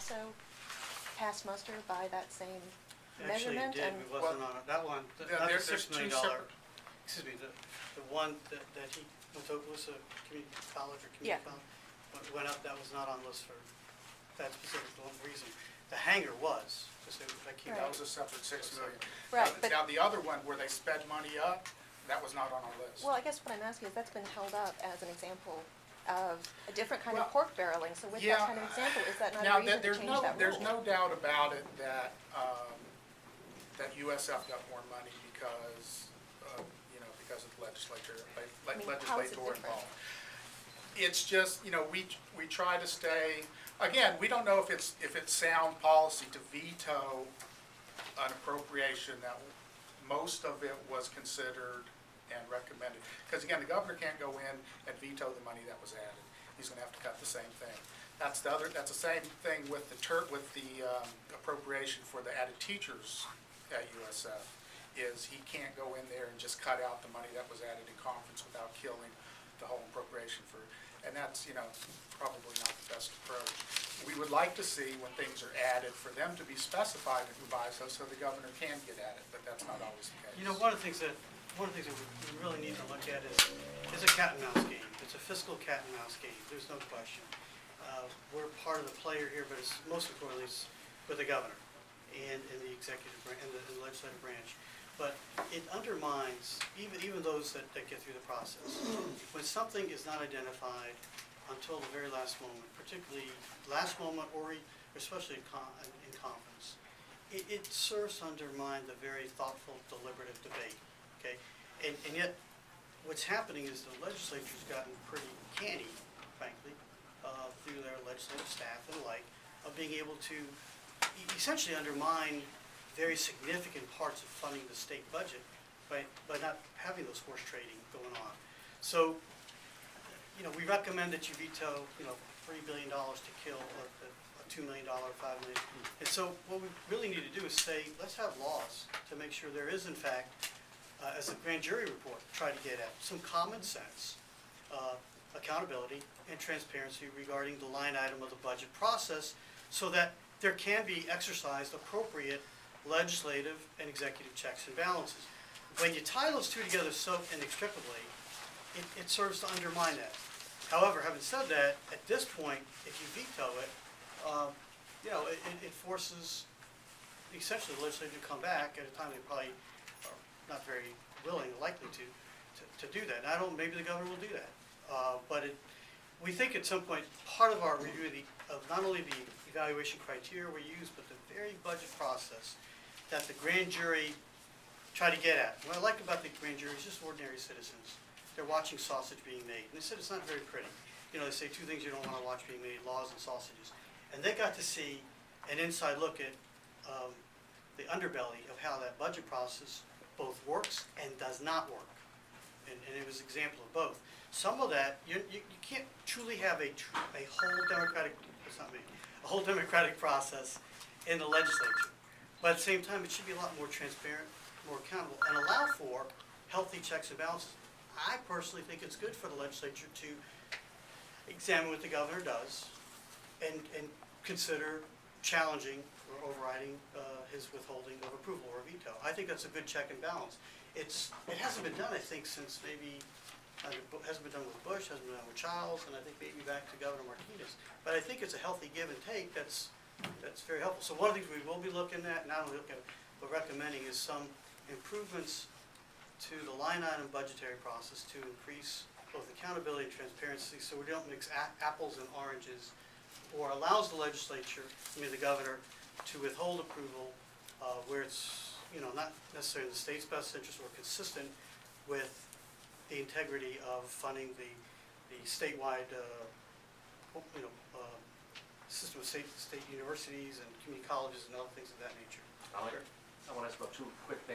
also pass muster by that same Actually, measurement? it did. We wasn't on it. That one, not the $6 million. Excuse me, the one that he went to Oklahoma Community College or Community College went up. That was not on the list for that specific one reason. The hangar was. That was a separate $6 million. Right. Now the other one where they sped money up, that was not on our list. Well, I guess what I'm asking is that's been held up as an example of a different kind of Well, pork barreling. So with yeah, that kind of example, is that not now, a reason to change that rule? There's no doubt about it that that USF got more money because of the legislature, how is it legislator different? involved. It's just, we try to stay, again, we don't know if it's sound policy to veto an appropriation that most of it was considered and recommended. Because again, the governor can't go in and veto the money that was added. He's going to have to cut the same thing. That's the same thing with the appropriation for the added teachers at USF. Is he can't go in there and just cut out the money that was added in conference without killing the whole appropriation for, and that's probably not the best approach. We would like to see when things are added for them to be specified in who buys those, so the governor can get at it, but that's not always the case. One of the things that we really need to look at is a cat and mouse game. It's a fiscal cat and mouse game. There's no question. We're part of the player here, but it's most importantly it's with the governor and in the executive branch and the legislative branch. But it undermines even those that get through the process. When something is not identified until the very last moment, particularly last moment or especially in conference, it serves to undermine the very thoughtful, deliberative debate. Okay, and yet what's happening is the legislature's gotten pretty canny, frankly, through their legislative staff and the like, of being able to essentially undermine very significant parts of funding the state budget by not having those horse trading going on. So, we recommend that you veto, $3 billion to kill a $2 million, $5 million. And so what we really need to do is say, let's have laws to make sure there is, in fact, as the grand jury report tried to get at, some common sense, accountability, and transparency regarding the line item of the budget process so that there can be exercised appropriate legislative and executive checks and balances. When you tie those two together so inextricably, it serves to undermine that. However, having said that, at this point, if you veto it, it forces essentially the legislature to come back at a time they probably are not very willing or likely to do that. And maybe the governor will do that. But we think at some point, part of our review of not only the evaluation criteria we use, but the very budget process that the grand jury try to get at. What I like about the grand jury is just ordinary citizens. They're watching sausage being made. And they said it's not very pretty. They say two things you don't want to watch being made, laws and sausages. And they got to see an inside look at the underbelly of how that budget process both works and does not work. And it was an example of both. Some of that, you can't truly have a whole democratic process in the legislature. But at the same time, it should be a lot more transparent, more accountable, and allow for healthy checks and balances. I personally think it's good for the legislature to examine what the governor does and consider challenging or overriding his withholding of approval or veto. I think that's a good check and balance. It hasn't been done, I think, since maybe, hasn't been done with Bush, hasn't been done with Childs, and I think maybe back to Governor Martinez. But I think it's a healthy give and take that's very helpful. So one of the things we will be looking at, not only looking at, but recommending is some improvements to the line item budgetary process to increase both accountability and transparency so we don't mix apples and oranges, or allows the legislature, the governor, to withhold approval where it's not necessarily in the state's best interest or consistent with the integrity of funding the statewide system of state universities and community colleges and other things of that nature. I want to ask about two quick things.